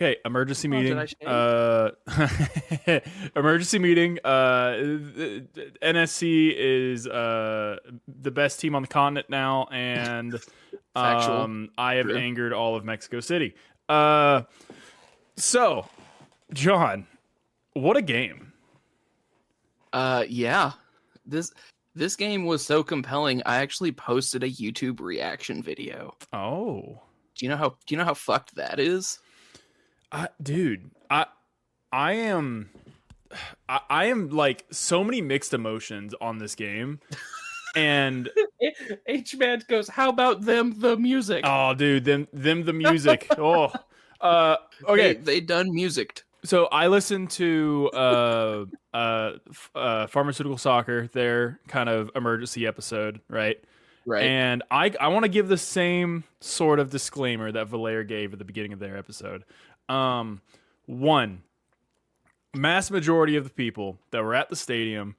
Okay, emergency Did meeting. I shave? Emergency meeting. NSC is the best team on the continent now, and Factual. I have True. angered all of Mexico City. So, John, what a game! Yeah. This game was so compelling. I actually posted a YouTube reaction video. Oh, Do you know how fucked that is? dude, I am. I am like so many mixed emotions on this game, and H-Man goes, "How about them the music?" oh, dude, them the music. Oh, okay. They done musicked. So I listened to pharmaceutical soccer, their kind of emergency episode, right? Right. And I want to give the same sort of disclaimer that Valair gave at the beginning of their episode. One, mass majority of the people that were at the stadium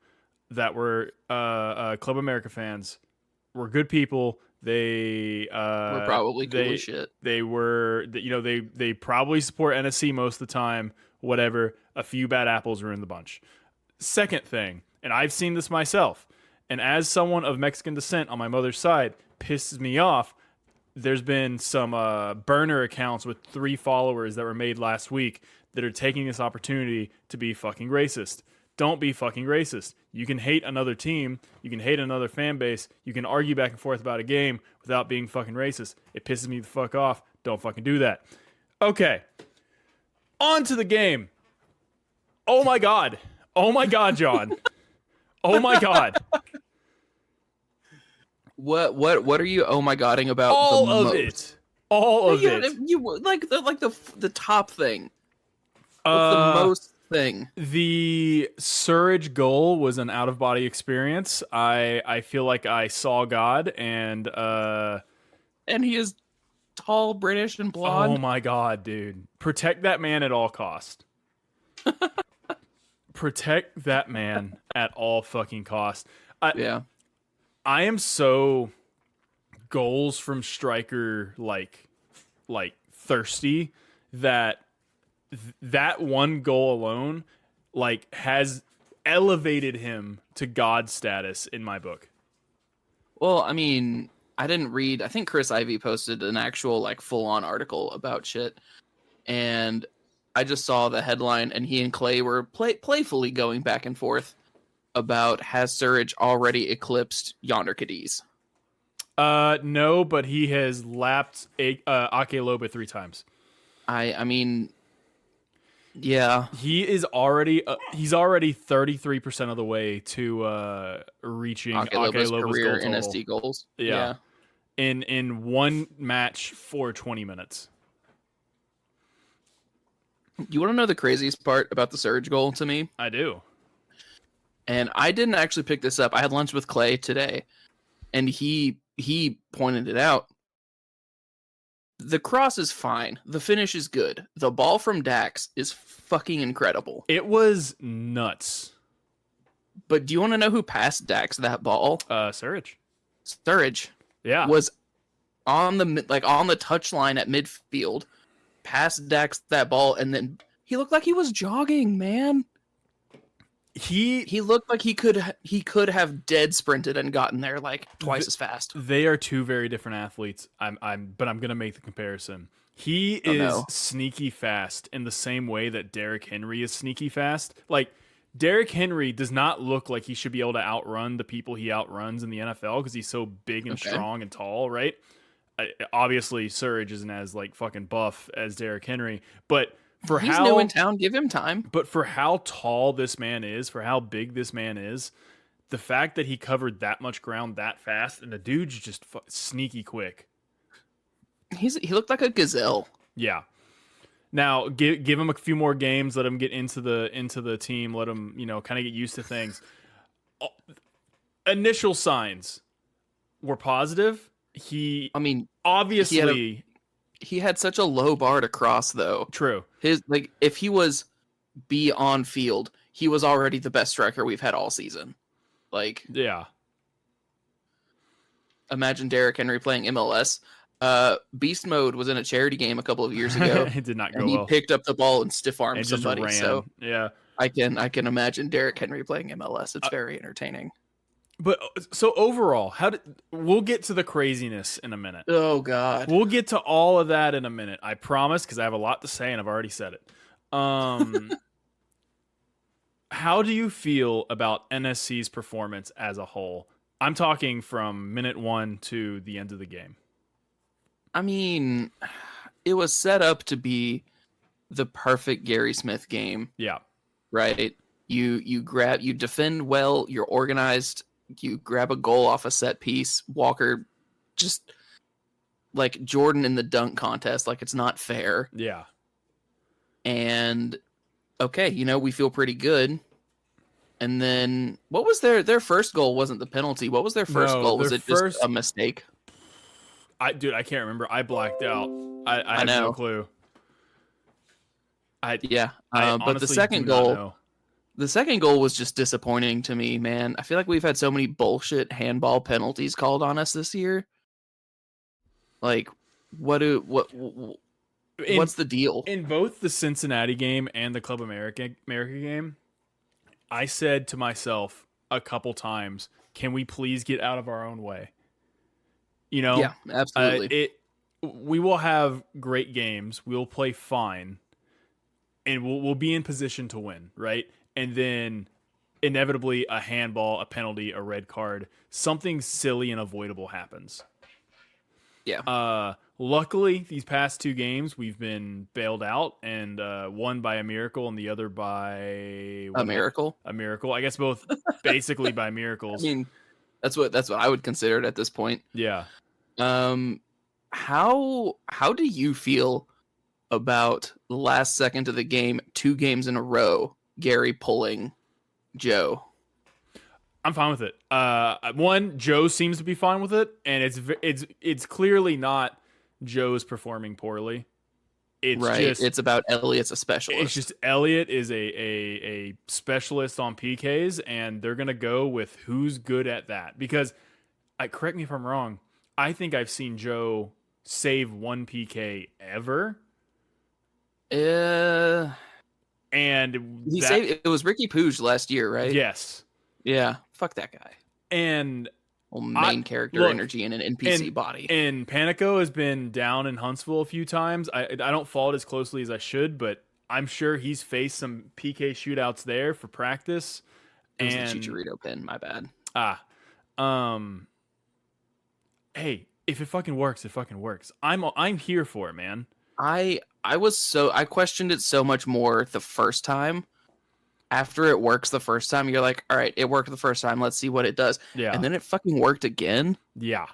that were Club America fans were good people. We're probably cool as shit. They were, they probably support NSC most of the time. Whatever, a few bad apples ruined the bunch. Second thing, and I've seen this myself, and as someone of Mexican descent on my mother's side, pisses me off. There's been some burner accounts with 3 followers that were made last week that are taking this opportunity to be fucking racist. Don't be fucking racist. You can hate another team. You can hate another fan base. You can argue back and forth about a game without being fucking racist. It pisses me the fuck off. Don't fucking do that. Okay. On to the game. Oh my God. Oh my God, John. Oh my God. What are you oh my godding about? All the of most? it. All of it. You like the top thing. What's the most thing? The Surge goal was an out of body experience. I feel like I saw God, and he is tall, British, and blonde. oh my God, dude. Protect that man at all cost. Protect that man at all fucking cost. Yeah. I am so goals from striker like thirsty that that one goal alone like has elevated him to God status in my book. Well, I mean, I didn't read. I think Chris Ivy posted an actual like full-on article about shit, and I just saw the headline, and he and Clay were playfully going back and forth about has Surridge already eclipsed Yonder Cadiz? No, but he has lapped Ake Loba 3 times. I mean, yeah, He is already he's already 33% of the way to reaching Ake Loba's career goal total. NSD goals. Yeah. In one match for 20 minutes. You want to know the craziest part about the Surge goal to me? I do. And I didn't actually pick this up. I had lunch with Clay today, and he pointed it out. The cross is fine. The finish is good. The ball from Dax is fucking incredible. It was nuts. But do you want to know who passed Dax that ball? Surridge. Sturridge. Yeah. Was on the touchline at midfield, passed Dax that ball, and then he looked like he was jogging, man. He looked like he could have dead sprinted and gotten there like twice as fast. They are two very different athletes. But I'm gonna make the comparison. He is sneaky fast in the same way that Derrick Henry is sneaky fast. Like Derrick Henry does not look like he should be able to outrun the people he outruns in the NFL because he's so big and strong and tall, right? Obviously, Surridge isn't as like fucking buff as Derrick Henry, but he's new in town, give him time. But for how tall this man is, for how big this man is, the fact that he covered that much ground that fast, and the dude's just sneaky quick. He looked like a gazelle. Yeah. Now give him a few more games. Let him get into the team. Let him kind of get used to things. Initial signs were positive. He had such a low bar to cross, though. True. If he was on field, he was already the best striker we've had all season. Yeah. Imagine Derrick Henry playing MLS. Beast Mode was in a charity game a couple of years ago, It did not go and he well. picked up the ball and stiff armed And just somebody. ran. So Yeah. I can imagine Derrick Henry playing MLS. It's very entertaining. But so overall, we'll get to the craziness in a minute. Oh God. We'll get to all of that in a minute. I promise, because I have a lot to say and I've already said it. How do you feel about NSC's performance as a whole? I'm talking from minute 1 to the end of the game. I mean, it was set up to be the perfect Gary Smith game, Yeah. right? You defend well, you're organized, you grab a goal off a set piece. Walker just like Jordan in the dunk contest, like it's not fair. Yeah. And okay, we feel pretty good. And then what was their first goal? Wasn't the penalty? What was their first goal? Was it just a mistake? I can't remember. I blacked out. I have no clue. But the second goal, was just disappointing to me, man. I feel like we've had so many bullshit handball penalties called on us this year. Like, what's the deal? In both the Cincinnati game and the Club America game, I said to myself a couple times, "Can we please get out of our own way?" Yeah, absolutely. We will have great games. We'll play fine, and we'll be in position to win, right? And then inevitably a handball, a penalty, a red card, something silly and avoidable happens. Yeah. Luckily, these past 2 games we've been bailed out, and one by a miracle and the other by a miracle. A miracle. I guess both basically by miracles. I mean, that's what I would consider it at this point. Yeah. How do you feel about the last second of the game, 2 games in a row, Gary pulling Joe? I'm fine with it. One, Joe seems to be fine with it, and it's clearly not Joe's performing poorly. It's about Elliot's a specialist. It's just Elliot is a specialist on PKs, and they're gonna go with who's good at that. Because, correct me if I'm wrong, I think I've seen Joe save 1 PK ever. And saved it was Ricky Pooge last year, right? Yes. Yeah, fuck that guy. And main character energy in an NPC body. And Panico has been down in Huntsville a few times. I don't follow it as closely as I should, but I'm sure he's faced some PK shootouts there for practice. It was the Chicharito pin, my bad. Hey, if it fucking works, it fucking works. I'm here for it, man. I questioned it so much more the first time. After it works the first time, you're like, all right, it worked the first time. Let's see what it does. Yeah. And then it fucking worked again. Yeah.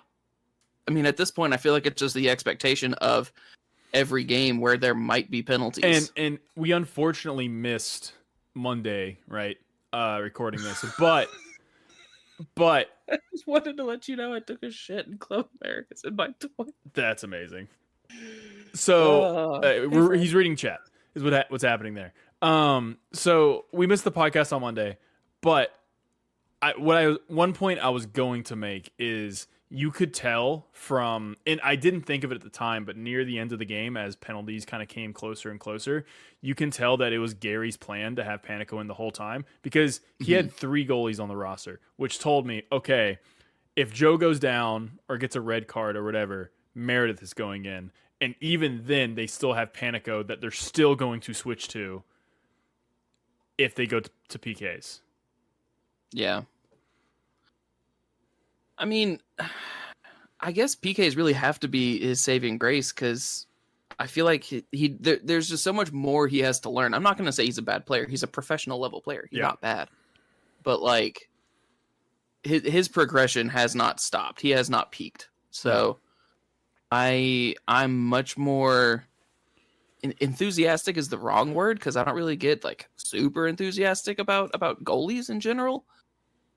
I mean, at this point, I feel like it's just the expectation of every game where there might be penalties. And we unfortunately missed Monday, right? Recording this. But I just wanted to let you know I took a shit in Club America's in my toilet. That's amazing. So he's reading chat is what's happening there. So we missed the podcast on Monday, but one point I was going to make is you could tell from, and I didn't think of it at the time, but near the end of the game, as penalties kind of came closer and closer, you can tell that it was Gary's plan to have Panico in the whole time, because he had 3 goalies on the roster, which told me, okay, if Joe goes down or gets a red card or whatever, Meredith is going in. And even then, they still have Panico that they're still going to switch to if they go to PKs. Yeah. I mean, I guess PKs really have to be his saving grace, because I feel like there's just so much more he has to learn. I'm not going to say he's a bad player. He's a professional level player. He's not bad. But like his progression has not stopped. He has not peaked. So I'm much more enthusiastic is the wrong word, because I don't really get like super enthusiastic about goalies in general.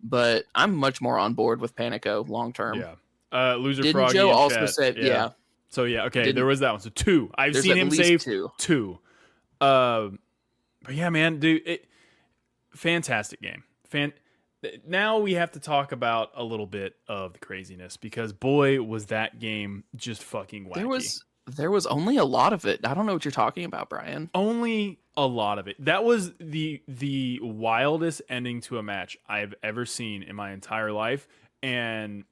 But I'm much more on board with Panico long term. Yeah. Loser Didn't Froggy Joe in also chat. said yeah. So yeah, okay, there was that one. So 2. I've seen him save 2. But yeah, man, dude, fantastic game. now we have to talk about a little bit of the craziness, because boy, was that game just fucking wacky. There was only a lot of it. I don't know what you're talking about, Brian. Only a lot of it. That was the wildest ending to a match I've ever seen in my entire life. And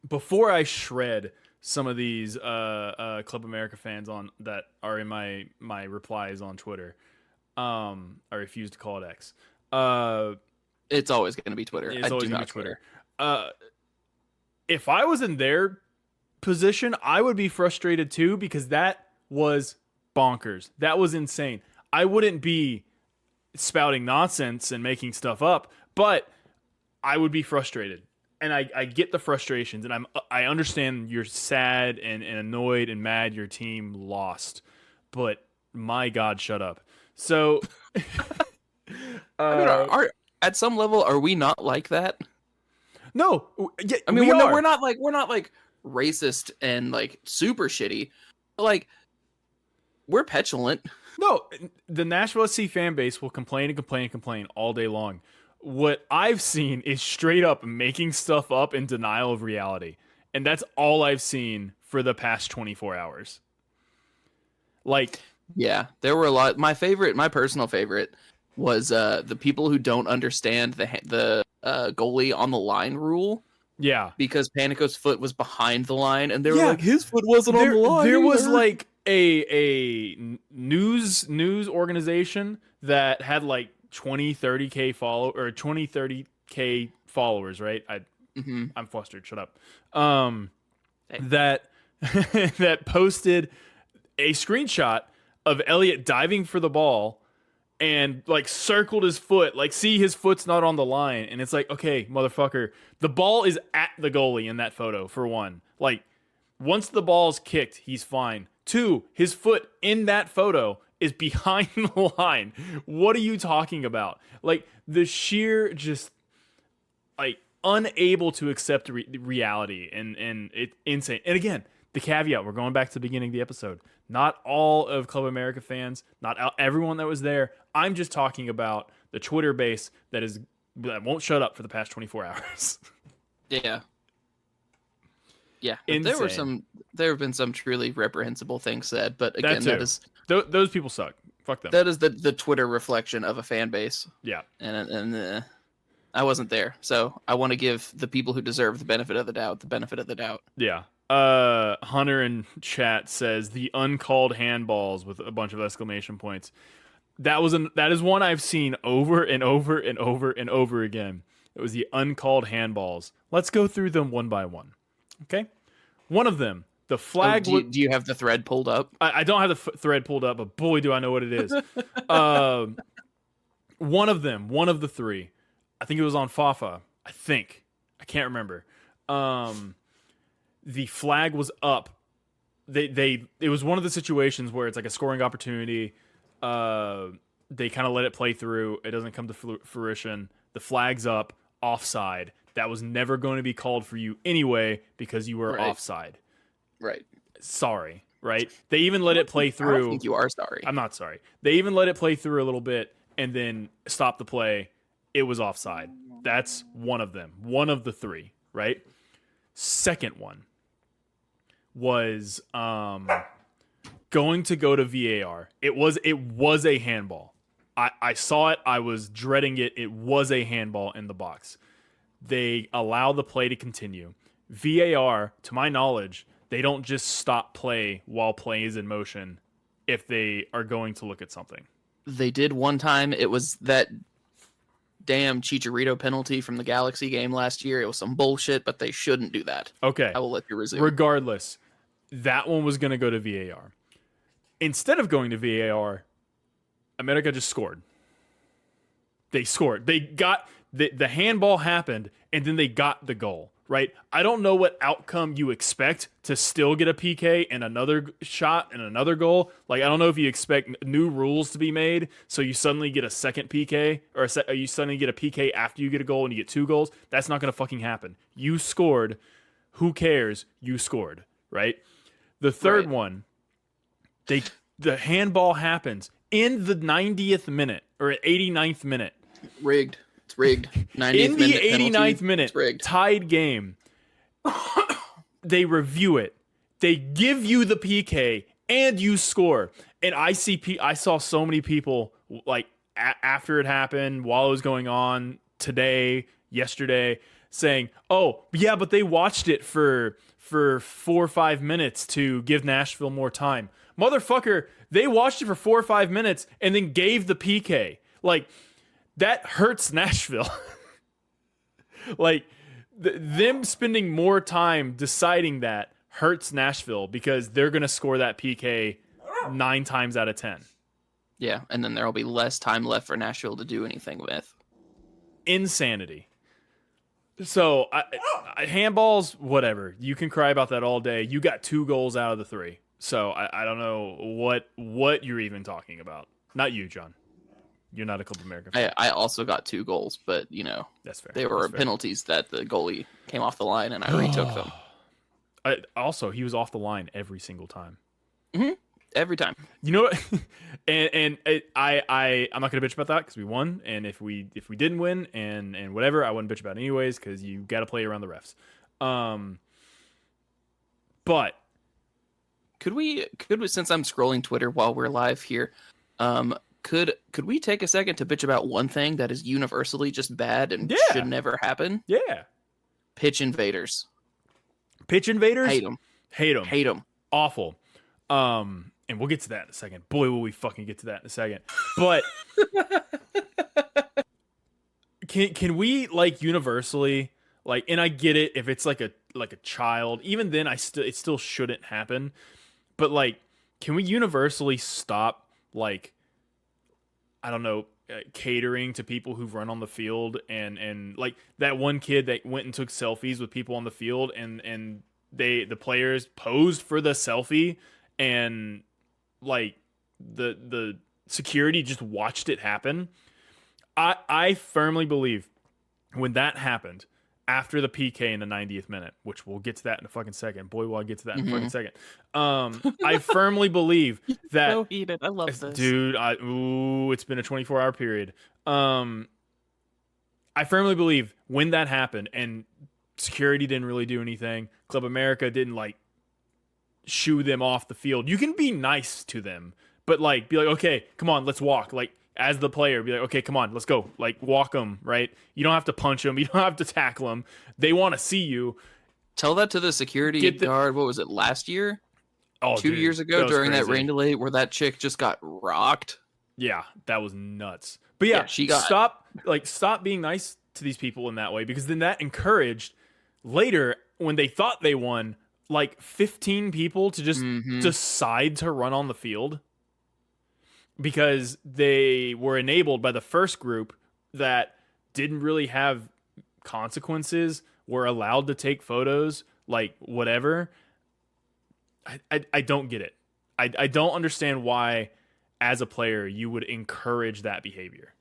before I shred some of these Club America fans on that are in my replies on Twitter, I refuse to call it X. It's always going to be Twitter. It's always going to be Twitter. If I was in their position, I would be frustrated too, because that was bonkers. That was insane. I wouldn't be spouting nonsense and making stuff up, but I would be frustrated. And I get the frustrations, and I understand you're sad and annoyed and mad your team lost, but my God, shut up. So, at some level, are we not like that? No, yeah, I mean, we're not like racist and like super shitty. Like, we're petulant. No, the Nashville SC fan base will complain and complain and complain all day long. What I've seen is straight up making stuff up in denial of reality. And that's all I've seen for the past 24 hours. Like, yeah, there were a lot. My personal favorite was the people who don't understand the goalie on the line rule. Yeah. Because Panico's foot was behind the line, and they were like, his foot wasn't on the line. There was like a news organization that had like 30K followers, right? I'm flustered. Shut up. That that posted a screenshot of Elliott diving for the ball and like circled his foot, like, see, his foot's not on the line. And it's like, okay, motherfucker, the ball is at the goalie in that photo, for one. Like, once the ball's kicked, he's fine. 2, his foot in that photo is behind the line. What are you talking about? Like, the sheer just like unable to accept reality, and it's insane. And again, the caveat, we're going back to the beginning of the episode. Not all of Club America fans, not everyone that was there. I'm just talking about the Twitter base that won't shut up for the past 24 hours. Yeah. Yeah. There have been some truly reprehensible things said, but again, those people suck. Fuck them. That is the Twitter reflection of a fan base. Yeah. And I wasn't there, so I want to give the people who deserve the benefit of the doubt. Yeah. Hunter in chat says the uncalled handballs with a bunch of exclamation points. That is one I've seen over and over and over and over again. It was the uncalled handballs. Let's go through them one by one. Okay. One of them, the flag. Do you have the thread pulled up? I don't have the thread pulled up, but boy, do I know what it is. One of the 3, I think it was on Fafa. I can't remember. The flag was up. It was one of the situations where it's like a scoring opportunity. They kind of let it play through. It doesn't come to fruition. The flag's up, offside. That was never going to be called for you anyway because you were offside. Right. Sorry. Right. They even let it play through. I don't think you are sorry. I'm not sorry. They even let it play through a little bit and then stop the play. It was offside. That's one of them. One of the 3. Right. Second one was going to go to VAR. It was a handball. I saw it. I was dreading it. It was a handball in the box. They allow the play to continue. VAR, to my knowledge, they don't just stop play while play is in motion if they are going to look at something. They did one time. It was that damn Chicharito penalty from the Galaxy game last year. It was some bullshit, but they shouldn't do that. Okay. I will let you resume. Regardless, that one was going to go to VAR. Instead of going to VAR, America just scored. They scored. They got the handball happened, and then they got the goal, right? I don't know what outcome you expect to still get a PK and another shot and another goal. Like, I don't know if you expect new rules to be made so you suddenly get a second PK or you suddenly get a PK after you get a goal and you get 2 goals. That's not going to fucking happen. You scored. Who cares? You scored, right? The third one, the handball happens in the 90th minute or 89th minute. Rigged. It's rigged. 90th In the minute penalty, 89th minute, it's rigged. tied game, they review it. They give you the PK and you score. And I saw so many people like after it happened, while it was going on, today, yesterday, saying, "Oh, yeah, but they watched it for 4 or 5 minutes to give Nashville more time." Motherfucker, they watched it for 4 or 5 minutes and then gave the PK. Like, that hurts Nashville. Like, them spending more time deciding that hurts Nashville because they're going to score that PK 9 times out of 10. Yeah, and then there will be less time left for Nashville to do anything with. Insanity. So, handballs, whatever. You can cry about that all day. You got 2 goals out of the 3. So, I don't know what you're even talking about. Not you, John. You're not a Club America fan. I also got 2 goals, but, That's fair. they were That's fair. penalties that the goalie came off the line and I retook them. Also, he was off the line every single time. Every time. You know what? I'm not gonna bitch about that because we won, and if we didn't win and whatever, I wouldn't bitch about it anyways because you got to play around the refs. But Could we since I'm scrolling Twitter while we're live here, could we take a second to bitch about one thing that is universally just bad and Yeah. should never happen? yeah, Pitch invaders. pitch invaders, Hate them. hate them, awful. And we'll get to that in a second. Boy, will we fucking get to that in a second. But can we like universally like? And I get it if it's like a child. Even then, it still shouldn't happen. But like, can we universally stop like, I don't know, catering to people who've run on the field and like that one kid that went and took selfies with people on the field and the players posed for the selfie and like the security just watched it happen. I firmly believe when that happened after the PK in the 90th minute, which we'll get to that in a fucking second. Boy, will I get to that in a fucking second. I firmly believe that So heated. I love this. dude, it's been a 24-hour period. I firmly believe when that happened and security didn't really do anything, Club America didn't like shoo them off the field. You can be nice to them, but like be like, okay, come on, let's walk. Like as the player, be like, okay, come on, let's go. Like walk them, right? You don't have to punch them. You don't have to tackle them. They want to see you. Tell that to the security guard. What was it, last year? Oh, 2 years ago during that rain delay where that chick just got rocked. Yeah, that was nuts. But yeah, she got stop being nice to these people in that way because then that encouraged later when they thought they won like 15 people to just decide to run on the field because they were enabled by the first group that didn't really have consequences, were allowed to take photos, like whatever. I don't get it. I don't understand why as a player you would encourage that behavior.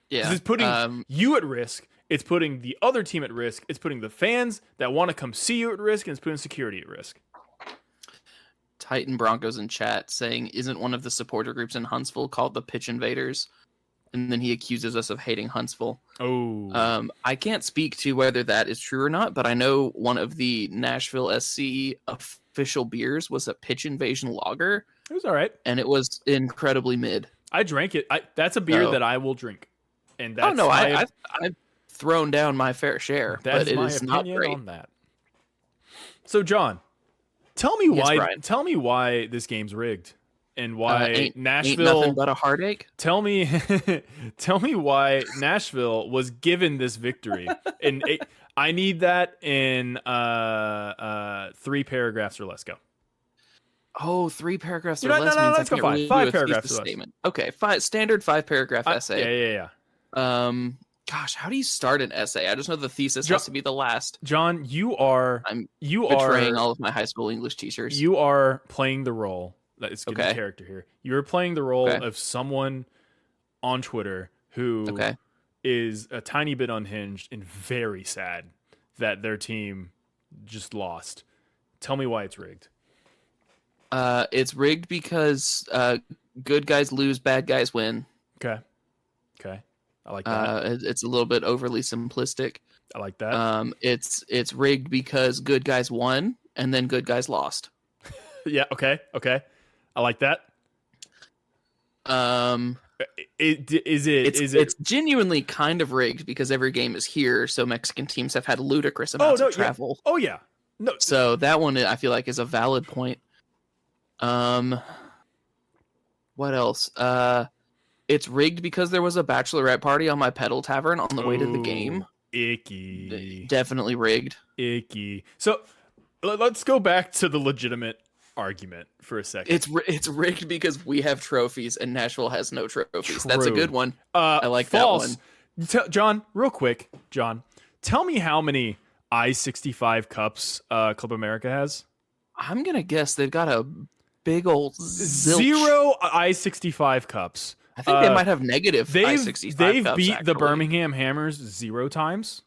Yeah. It's putting you at risk. It's putting the other team at risk. It's putting the fans that want to come see you at risk, and it's putting security at risk. Titan Broncos in chat saying, isn't one of the supporter groups in Huntsville called the Pitch Invaders? And then he accuses us of hating Huntsville. Oh. I can't speak to whether that is true or not, but I know one of the Nashville SC official beers was a Pitch Invasion Lager. It was all right. And it was incredibly mid. I drank it. That's a beer that I will drink. And that's I've thrown down my fair share, but it is not great. On that. So, John, tell me why this game's rigged and why Nashville ain't nothing but a heartache. Tell me why Nashville was given this victory. And I need that in 3 paragraphs or less. Go. Oh, 3 paragraphs or no, less no, means let's I go can't 5. really 5 do a paragraphs thesis or less. statement. Okay, standard 5-paragraph essay. Yeah. Gosh, how do you start an essay? I just know the thesis has to be the last. John, you are betraying all of my high school English teachers. You are playing the role. It's good character here. You're playing the role of someone on Twitter who is a tiny bit unhinged and very sad that their team just lost. Tell me why it's rigged. It's rigged because good guys lose, bad guys win. Okay. I like that. It's a little bit overly simplistic. I like that. It's rigged because good guys won and then good guys lost. Yeah. Okay. I like that. It's genuinely kind of rigged because every game is here, so Mexican teams have had ludicrous amounts of travel. Yeah. Oh yeah. No. So that one I feel like is a valid point. What else? It's rigged because there was a bachelorette party on my pedal tavern on the way to the game. Icky. Definitely rigged. Icky. So let's go back to the legitimate argument for a second. It's rigged because we have trophies and Nashville has no trophies. That's a good one. I like false. that one. John, real quick, John, tell me how many I-65 cups Club America has. I'm gonna guess they've got a big old zilch. 0 I-65 cups. I think they might have negative I-65 They've cups, beat the actually. Birmingham Hammers 0 times.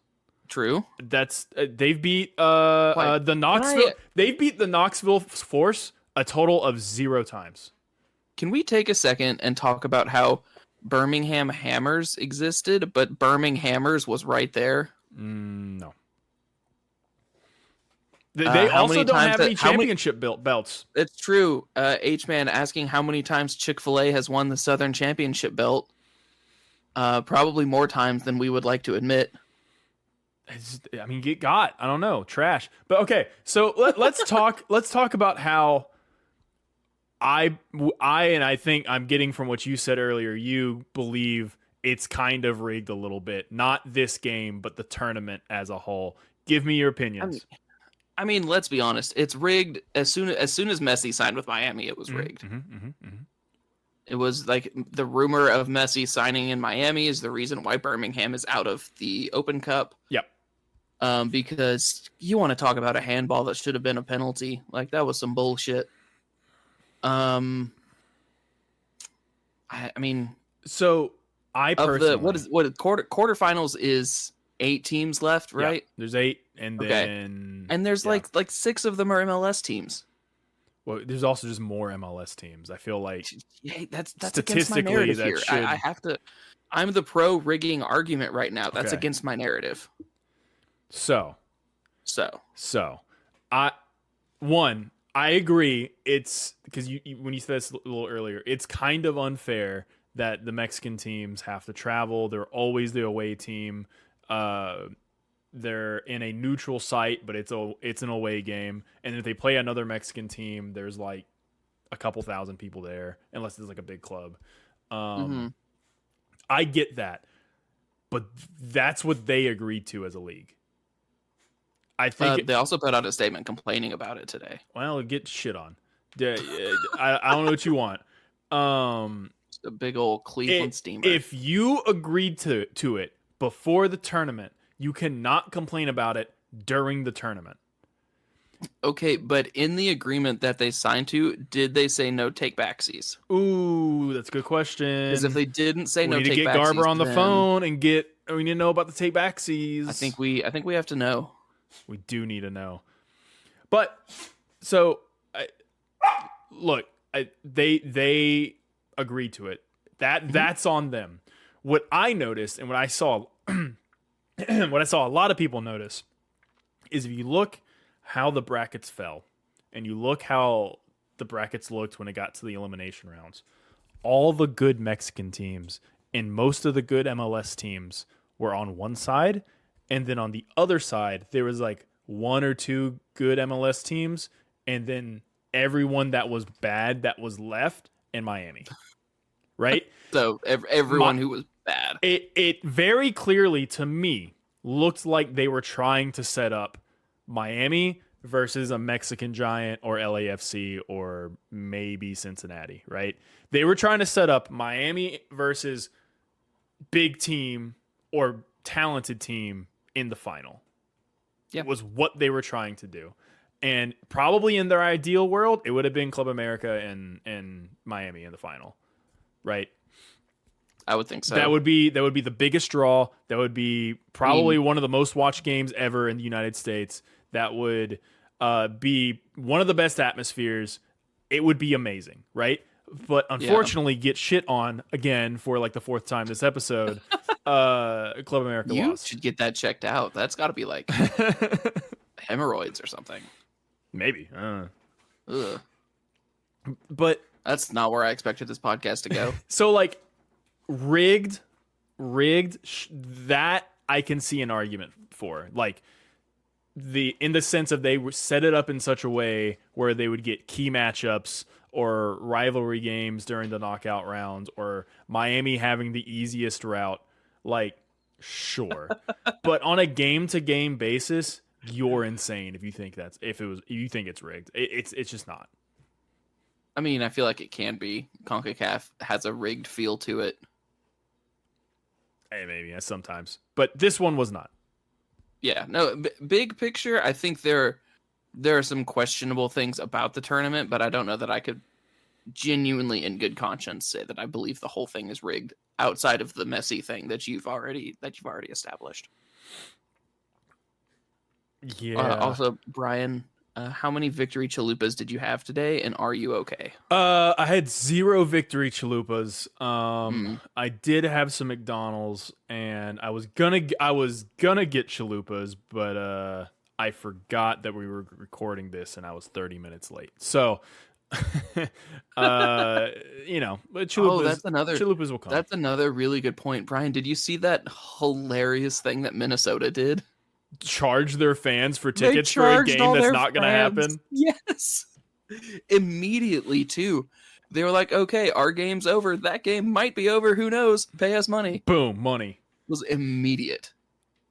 True. That's they've beat the Knoxville. They've beat the Knoxville Force a total of 0 times. Can we take a second and talk about how Birmingham Hammers existed, but Birminghamers was right there? No. They also don't have any championship belts. It's true. H-Man asking how many times Chick-fil-A has won the Southern Championship belt. Probably more times than we would like to admit. I mean, get got. I don't know. Trash. But okay, so let's talk. Let's talk about how I think I'm getting from what you said earlier. You believe it's kind of rigged a little bit, not this game, but the tournament as a whole. Give me your opinions. I mean, let's be honest. It's rigged as soon as Messi signed with Miami. It was rigged. It was like the rumor of Messi signing in Miami is the reason why Birmingham is out of the Open Cup. Yep. Because you want to talk about a handball that should have been a penalty. Like, that was some bullshit. I mean, so I personally, quarterfinals is 8 teams left, right? Yeah, there's 8, and then and there's like 6 of them are MLS teams. Well, there's also just more MLS teams. I feel like that's against my narrative here. I have to. I'm the pro rigging argument right now. That's against my narrative. So, I agree. It's because you when you said this a little earlier, it's kind of unfair that the Mexican teams have to travel. They're always the away team. They're in a neutral site, but it's an away game. And if they play another Mexican team, there's like a couple thousand people there, unless it's like a big club. I get that, but that's what they agreed to as a league. I think they also put out a statement complaining about it today. Well, get shit on. I don't know what you want. Just a big old Cleveland steamer. If you agreed to it before the tournament, you cannot complain about it during the tournament. Okay, but in the agreement that they signed to, did they say no take backsies? Ooh, that's a good question. Because if they didn't say no take backsies, we need to get Garber on the phone and we need to know about the take backsies. I think we have to know. We do need to know. But so, they agreed to it. That's on them. What I noticed and what I saw, what I saw a lot of people notice, is if you look how the brackets fell, and you look how the brackets looked when it got to the elimination rounds, all the good Mexican teams and most of the good MLS teams were on one side, and then on the other side there was like 1 or 2 good MLS teams, and then everyone that was bad that was left in Miami. Right? So everyone who was bad. It very clearly to me looked like they were trying to set up Miami versus a Mexican Giant or LAFC or maybe Cincinnati, right? They were trying to set up Miami versus big team or talented team in the final. Yeah. It was what they were trying to do. And probably in their ideal world, it would have been Club America and Miami in the final, right? I would think so. That would be the biggest draw. That would be probably one of the most watched games ever in the United States. That would be one of the best atmospheres. It would be amazing, right? But unfortunately, get shit on again for like the 4th time this episode Club America You lost. should get that checked out. That's got to be like hemorrhoids or something. Maybe. Ugh. But That's not where I expected this podcast to go. so like rigged, that I can see an argument for. Like in the sense of they set it up in such a way where they would get key matchups or rivalry games during the knockout rounds, or Miami having the easiest route. Like, sure, but on a game to game basis, you're insane if you think you think it's rigged. It's just not. I mean, I feel like it can be. CONCACAF has a rigged feel to it. Hey, maybe sometimes, but this one was not. Yeah, no. Big picture, I think there are some questionable things about the tournament, but I don't know that I could genuinely, in good conscience, say that I believe the whole thing is rigged. Outside of the messy thing that you've already established. Yeah. Also, Brian, how many victory chalupas did you have today, and are you okay? I had 0 victory chalupas. I did have some McDonald's, and I was gonna get chalupas, but I forgot that we were recording this, and I was 30 minutes late. So, but chalupas. Chalupas will come. That's another really good point, Brian. Did you see that hilarious thing that Minnesota did? Charge their fans for tickets for a game that's not going to happen. Yes. Immediately, too. They were like, okay, our game's over. That game might be over. Who knows? Pay us money. Boom, money. It was immediate.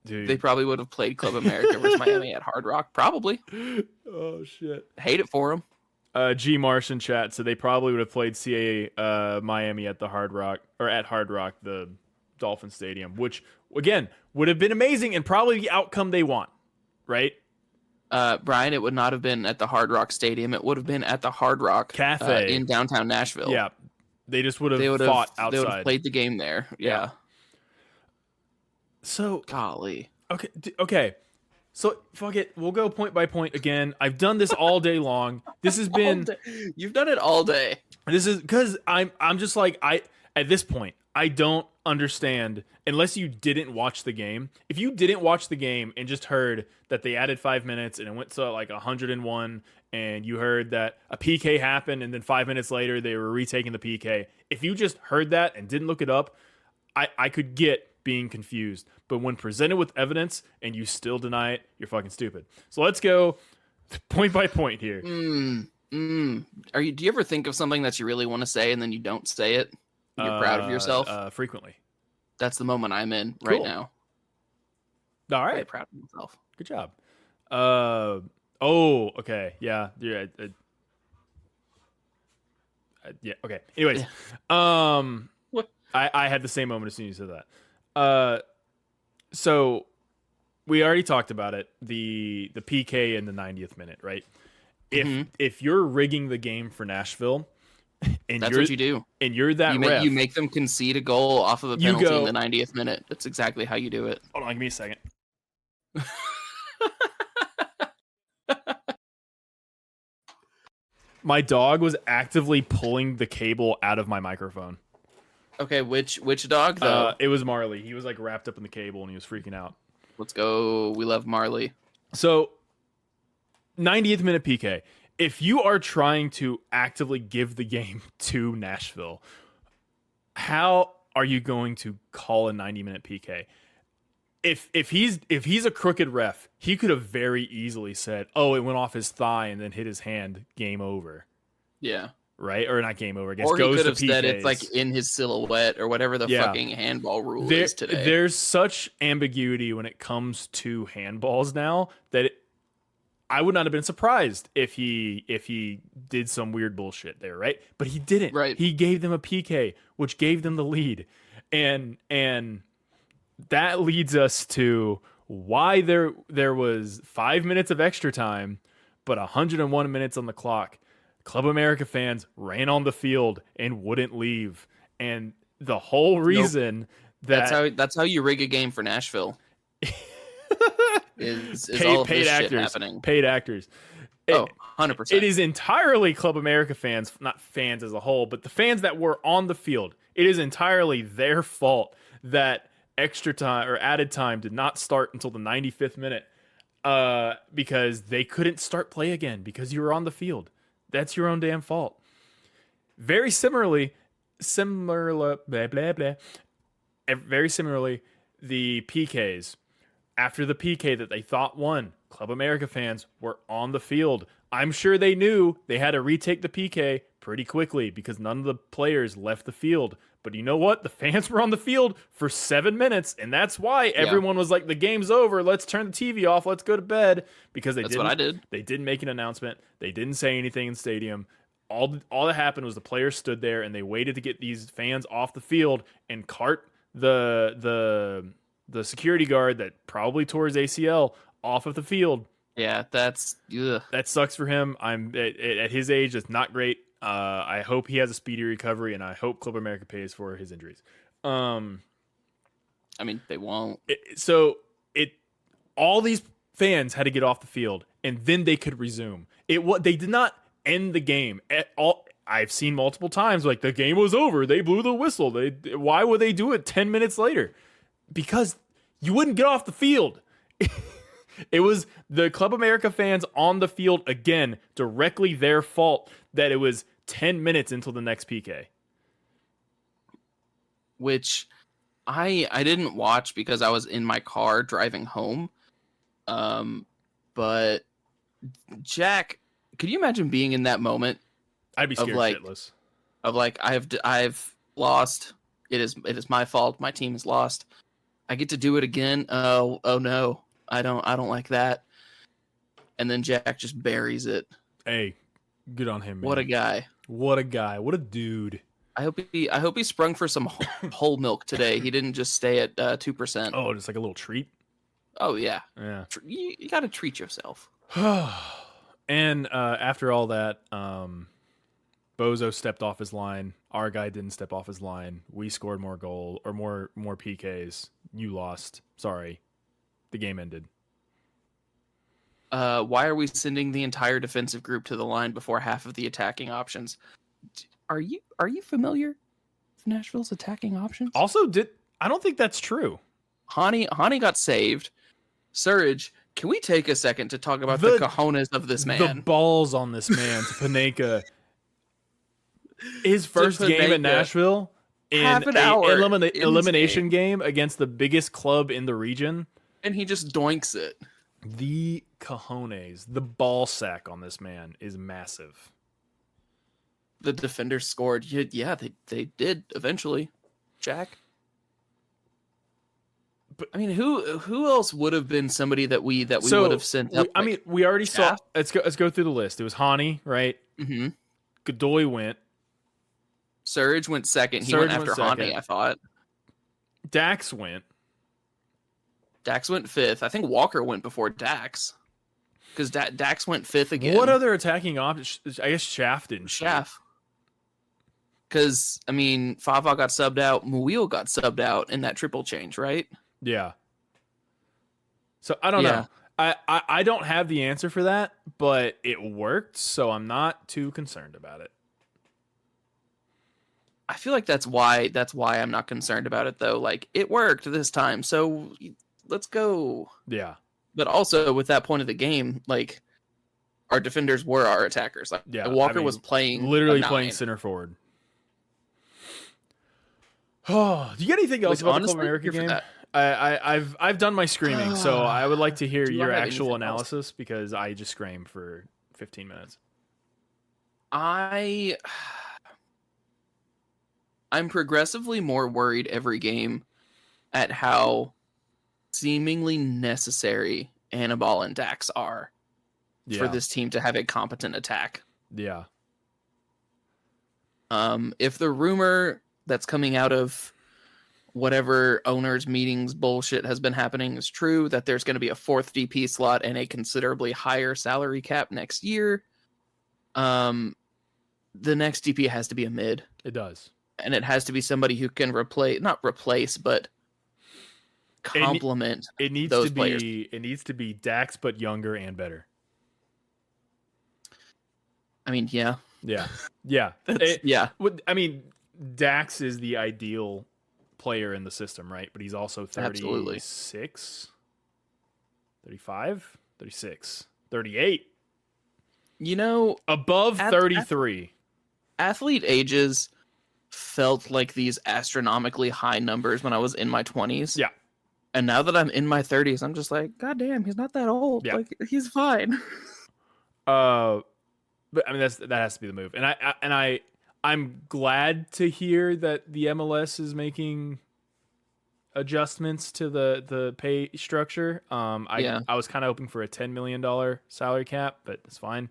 Dude. They probably would have played Club America versus Miami at Hard Rock. Probably. Oh, shit. Hate it for them. G Marsh in chat, so they probably would have played CA Miami at the Hard Rock, or at Hard Rock, the Dolphin Stadium, which again would have been amazing and probably the outcome they want, right? Brian, it would not have been at the Hard Rock Stadium. It would have been at the Hard Rock Cafe in downtown Nashville. Yeah, they just would have fought outside. They would have played the game there. Yeah. So golly. Okay. So fuck it. We'll go point by point again. I've done this all day long. This has been. You've done it all day. This is because I'm just like at this point I don't understand unless you didn't watch the game. If you didn't watch the game and just heard that they added 5 minutes and it went to like 101, and you heard that a PK happened and then 5 minutes later they were retaking the PK. If you just heard that and didn't look it up, I could get being confused. But when presented with evidence and you still deny it, you're fucking stupid. So let's go point by point here. Do you ever think of something that you really want to say and then you don't say it? You're proud of yourself? Frequently. That's the moment I'm in right now. All right. Very proud of myself. Good job. Okay. Yeah. Yeah. Yeah. Okay. Anyways, What? I had the same moment as soon as you said that. So we already talked about it. The PK in the 90th minute, right? If you're rigging the game for Nashville, and that's what you do, and you're that ref, you make them concede a goal off of a penalty in the 90th minute. That's exactly how you do it. Hold on, give me a second. My dog was actively pulling the cable out of my microphone. Okay, which dog though? It was Marley. He was like wrapped up in the cable and he was freaking out. Let's go. We love Marley. So, 90th minute PK. If you are trying to actively give the game to Nashville, how are you going to call a 90-minute PK? If he's a crooked ref, he could have very easily said, "Oh, it went off his thigh and then hit his hand. Game over." Yeah. Right? Or not game over. I guess or he goes could to have PKs. said it's like in his silhouette or whatever the fucking handball rule is today. There's such ambiguity when it comes to handballs now that I would not have been surprised if he did some weird bullshit there, right? But he didn't. Right. He gave them a PK, which gave them the lead. And that leads us to why there was 5 minutes of extra time, but 101 minutes on the clock. Club America fans ran on the field and wouldn't leave. And the whole reason that's how you rig a game for Nashville. is all of paid this actors, shit happening. Paid actors. 100%. It is entirely Club America fans, not fans as a whole, but the fans that were on the field. It is entirely their fault that extra time or added time did not start until the 95th minute because they couldn't start play again because you were on the field. That's your own damn fault. Very similar, blah, blah, blah. Very similarly, the PKs. After the PK that they thought won, Club America fans were on the field. I'm sure they knew they had to retake the PK pretty quickly because none of the players left the field. But you know what? The fans were on the field for 7 minutes, and that's why everyone was like, the game's over. Let's turn the TV off. Let's go to bed. Because that's what I did. They didn't make an announcement. They didn't say anything in stadium. All that happened was the players stood there, and they waited to get these fans off the field and cart the security guard that probably tore his ACL off of the field. Yeah, that sucks for him. At his age, it's not great. I hope he has a speedy recovery, and I hope Club America pays for his injuries. I mean, they won't. All these fans had to get off the field, and then they could resume. They did not end the game at all. I've seen multiple times like the game was over. They blew the whistle. Why would they do it 10 minutes later? Because you wouldn't get off the field. It was the Club America fans on the field again, directly their fault that it was 10 minutes until the next PK. Which I didn't watch because I was in my car driving home. But Jack, could you imagine being in that moment? I'd be scared shitless. Of like, I've lost. It is my fault. My team has lost. I get to do it again. Oh no. I don't like that. And then Jack just buries it. Hey, good on him, man. What a guy. What a guy. What a dude. I hope he sprung for some whole milk today. He didn't just stay at 2%. Oh, just like a little treat? Oh, yeah. Yeah. You got to treat yourself. And after all that, Bozo stepped off his line. Our guy didn't step off his line. We scored more PKs. You lost. Sorry. The game ended. Why are we sending the entire defensive group to the line before half of the attacking options? Are you familiar with Nashville's attacking options? Also, I don't think that's true. Hani got saved. Surridge, can we take a second to talk about the cojones of this man? The balls on this man to Panenka. His first game at Nashville in an elimination game against the biggest club in the region. And he just doinks it. The cojones, the ball sack on this man is massive. The defenders scored. Yeah, they did eventually. Jack. But I mean, who else would have been somebody that we would have sent up? I mean, we already saw. Let's go through the list. It was Hani, right? Mm-hmm. Godoy went. Surridge went second. He went after Hani, I thought. Dax went. Dax went fifth. I think Walker went before Dax. Because Dax went fifth again. What other attacking options? I guess Schaff didn't. Schaff. Because, I mean, Fava got subbed out. Muil got subbed out in that triple change, right? Yeah. So, I don't know. I don't have the answer for that, but it worked, so I'm not too concerned about it. I feel like that's why I'm not concerned about it, though. Like, it worked this time, so let's go. Yeah. But also, with that point of the game, like, our defenders were our attackers. Like, Walker was playing literally playing center forward. Oh, do you get anything else about the Club America game? I've done my screaming, so I would like to hear your actual analysis because I just screamed for 15 minutes. I'm progressively more worried every game at how seemingly necessary Anibal and Dax are for this team to have a competent attack. Yeah. If the rumor that's coming out of whatever owners meetings bullshit has been happening is true, that there's going to be a fourth DP slot and a considerably higher salary cap next year, the next DP has to be a mid. It does. And it has to be somebody who can not replace, but complement those players. It needs to be Dax, but younger and better. I mean, yeah. Yeah. Yeah. I mean, Dax is the ideal player in the system, right? But he's also Absolutely. 36, 35, 36, 38, You know, above at 33. athlete ages felt like these astronomically high numbers when I was in my 20s. Yeah. And now that I'm in my 30s, I'm just like, God damn, he's not that old. Yeah. Like, he's fine. But I mean that has to be the move. And I'm glad to hear that the MLS is making adjustments to the pay structure. Yeah. I was kind of hoping for a $10 million salary cap, but it's fine.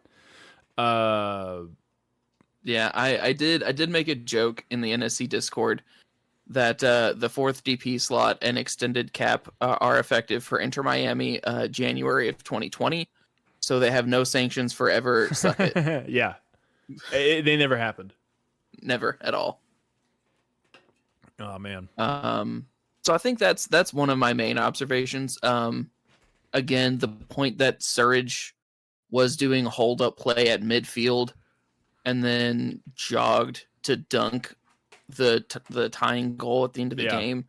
Yeah, I did make a joke in the NSC Discord that the fourth DP slot and extended cap are effective for Inter Miami January of 2020. So they have no sanctions forever. Suck it. Yeah. They never happened. Never at all. Oh man. So I think that's one of my main observations. Again, the point that Surridge was doing hold up play at midfield and then jogged to dunk the tying goal at the end of the game.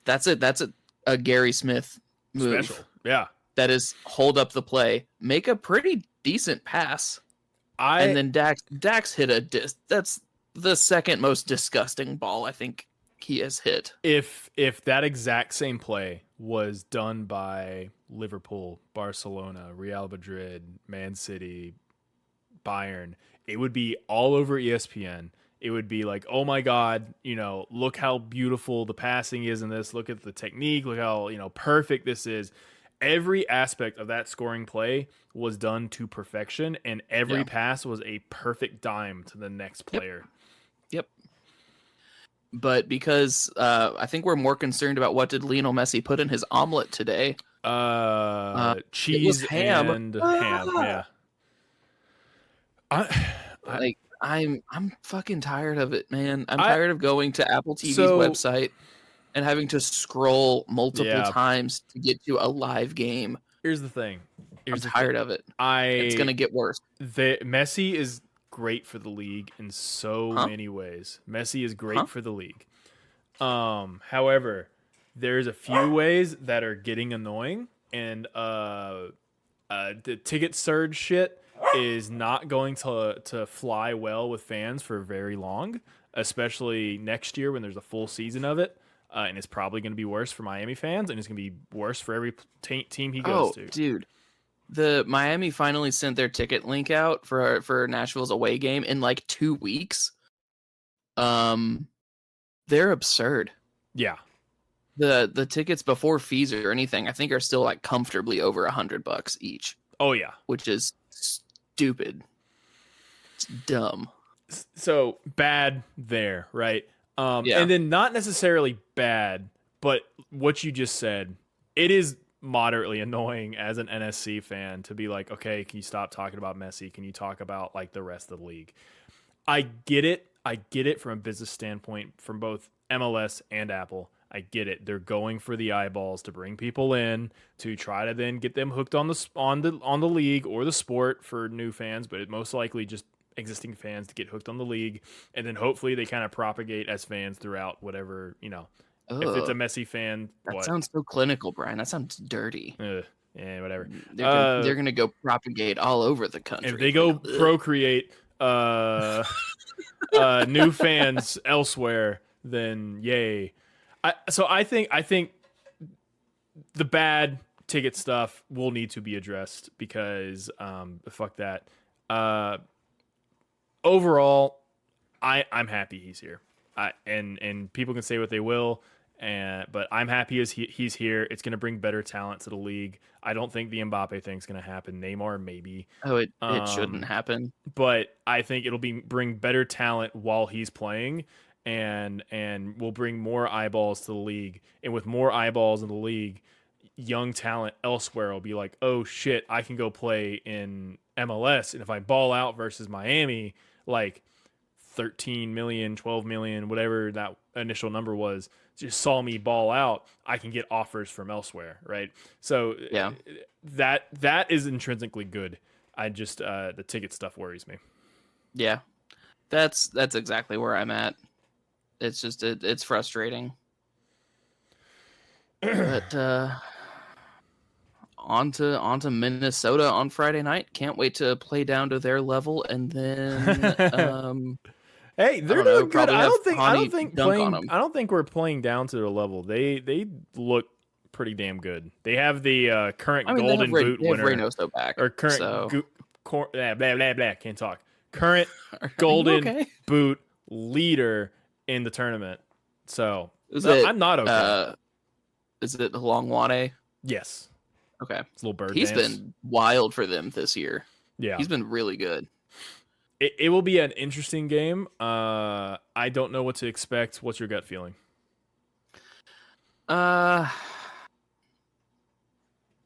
That's a Gary Smith move. Special. Yeah. That is hold up the play, make a pretty decent pass, and then Dax hit a that's the second most disgusting ball I think he has hit. If that exact same play was done by Liverpool, Barcelona, Real Madrid, Man City, Bayern, it would be all over ESPN. It would be like, oh my God, look how beautiful the passing is in this. Look at the technique. Look how, perfect this is. Every aspect of that scoring play was done to perfection, and every pass was a perfect dime to the next player. Yep. But because I think we're more concerned about what did Lionel Messi put in his omelet today. Cheese ham. and ham. Yeah. I'm fucking tired of it, man. I'm tired of going to Apple TV's website and having to scroll multiple times to get to a live game. Here's the thing. I'm tired of it. It's gonna get worse. Messi is great for the league in so many ways. Messi is great for the league. However, there's a few ways that are getting annoying, and the ticket surge shit is not going to fly well with fans for very long, especially next year when there's a full season of it. And it's probably going to be worse for Miami fans, and it's going to be worse for every team he goes to. Dude, the Miami finally sent their ticket link out for Nashville's away game in like 2 weeks. They're absurd. Yeah. The tickets before fees or anything, I think, are still like comfortably over $100 each. Oh yeah, which is stupid. It's dumb. So bad there, right? And then not necessarily bad, but what you just said, it is moderately annoying as an NSC fan to be like, okay, can you stop talking about Messi? Can you talk about like the rest of the league? I get it from a business standpoint from both MLS and Apple. I get it. They're going for the eyeballs to bring people in to try to then get them hooked on the league or the sport for new fans, but it most likely just existing fans to get hooked on the league, and then hopefully they kind of propagate as fans throughout whatever, if it's a Messi fan. That sounds so clinical, Brian. That sounds dirty. Yeah, whatever. They're gonna go propagate all over the country. If they go procreate new fans elsewhere, then yay. I think the bad ticket stuff will need to be addressed because fuck that. Overall, I'm happy he's here. And people can say what they will, but I'm happy as he's here. It's going to bring better talent to the league. I don't think the Mbappe thing's going to happen. Neymar maybe. Oh, it shouldn't happen. But I think it'll bring better talent while he's playing, and will bring more eyeballs to the league. And with more eyeballs in the league, young talent elsewhere will be like, oh shit, I can go play in MLS, and if I ball out versus Miami, like 13 million, 12 million, whatever that initial number was, just saw me ball out, I can get offers from elsewhere, right? So yeah, that is intrinsically good. I just the ticket stuff worries me. Yeah, that's exactly where I'm at. It's just it's frustrating. But on to Minnesota on Friday night. Can't wait to play down to their level, and then Hey, they're don't know, doing good. probably I have don't think dunk on playing. 'em. I don't think we're playing down to their level. They look pretty damn good. They have the current I mean, Golden Boot they have winner Reynoso back, or current so blah blah blah. Can't talk. Current Are you Golden okay? Boot leader in the tournament. So Is no, it I'm not okay. Is it Longwane? Yes, Okay, it's a little bird. he's dance. been wild for them this year. Yeah. He's been really good. It will be an interesting game. I don't know what to expect. What's your gut feeling?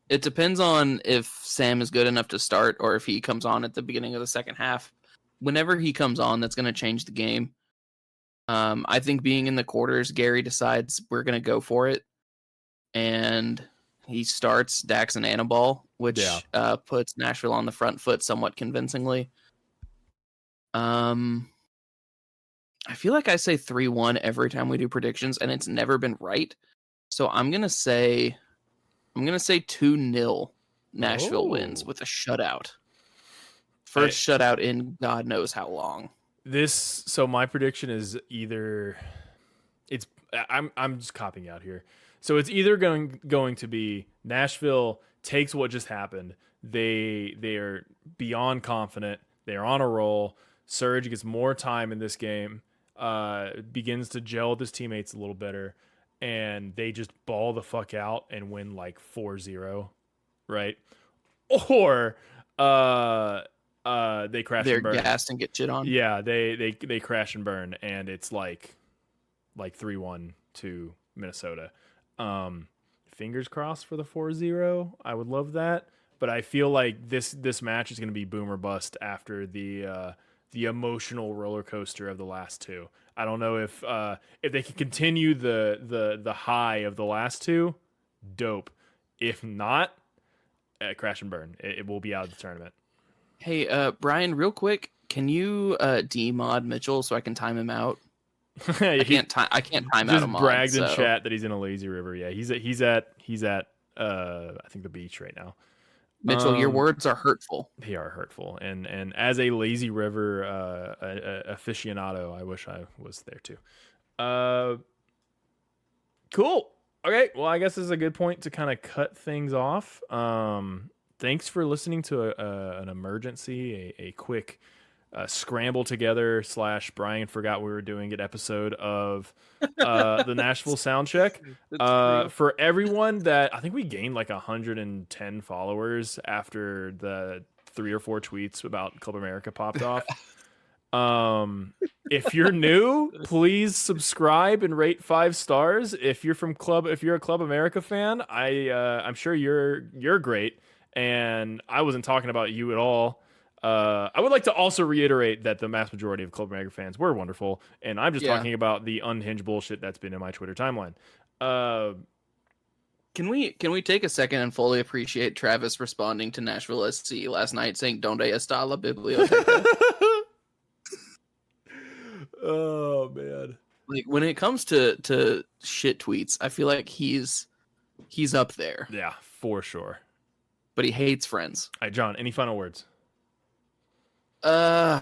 It depends on if Sam is good enough to start or if he comes on at the beginning of the second half. Whenever he comes on, that's going to change the game. I think being in the quarters, Gary decides we're going to go for it. And he starts Dax and Annaball, which puts Nashville on the front foot somewhat convincingly. I feel like I say 3-1 every time we do predictions, and it's never been right. So I'm gonna say 2-0 Nashville wins with a shutout. First shutout in God knows how long. So my prediction is either I'm just copying out here. So it's either going to be Nashville takes what just happened. They are beyond confident. They're on a roll. Serge gets more time in this game. Begins to gel with his teammates a little better, and they just ball the fuck out and win like 4-0, right? Or they crash They're and burn. gassed and get shit on. Yeah, they crash and burn, and it's like 3-1 to Minnesota. Fingers crossed for the 4-0. I would love that, but I feel like this match is going to be boom or bust after the emotional roller coaster of the last two. I don't know if they can continue the high of the last two, dope. If not, crash and burn. It will be out of the tournament. Hey, Brian, real quick, can you demod Mitchell so I can time him out? I can't time out a Just mod. bragged in chat that he's in a lazy river. Yeah, he's at I think the beach right now. Mitchell, your words are hurtful. They are hurtful, and as a lazy river aficionado, I wish I was there too. Cool. Okay, well, I guess this is a good point to kind of cut things off. Thanks for listening to an emergency, a quick scramble together / Brian forgot we were doing it episode of the Nashville Soundcheck. For everyone that I think we gained like 110 followers after the 3 or 4 tweets about Club America popped off. If you're new, please subscribe and rate 5 stars. If you're a Club America fan, I'm sure you're great, and I wasn't talking about you at all. I would like to also reiterate that the vast majority of Club America fans were wonderful, and I'm just talking about the unhinged bullshit that's been in my Twitter timeline. Can we take a second and fully appreciate Travis responding to Nashville SC last night saying "Donde está la biblioteca"? Oh man! Like when it comes to shit tweets, I feel like he's up there. Yeah, for sure. But he hates friends. All right, John. Any final words? I'm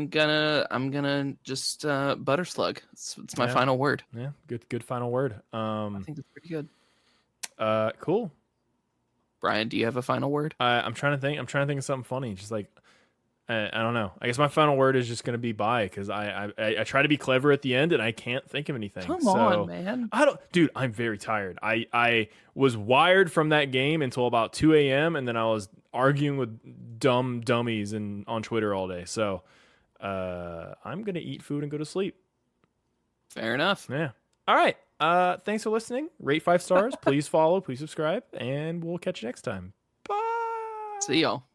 gonna just butter slug. It's my final word. Yeah, good final word. I think that's pretty good. Cool. Brian, do you have a final word? I'm trying to think of something funny. Just like I don't know. I guess my final word is just gonna be bye, because I try to be clever at the end and I can't think of anything. Come on, man. Dude, I'm very tired. I was wired from that game until about 2 a.m. and then I was arguing with dummies on Twitter all day. So I'm gonna eat food and go to sleep. Fair enough. Yeah. All right. Thanks for listening. Rate 5 stars. Please follow. Please subscribe, and we'll catch you next time. Bye. See y'all.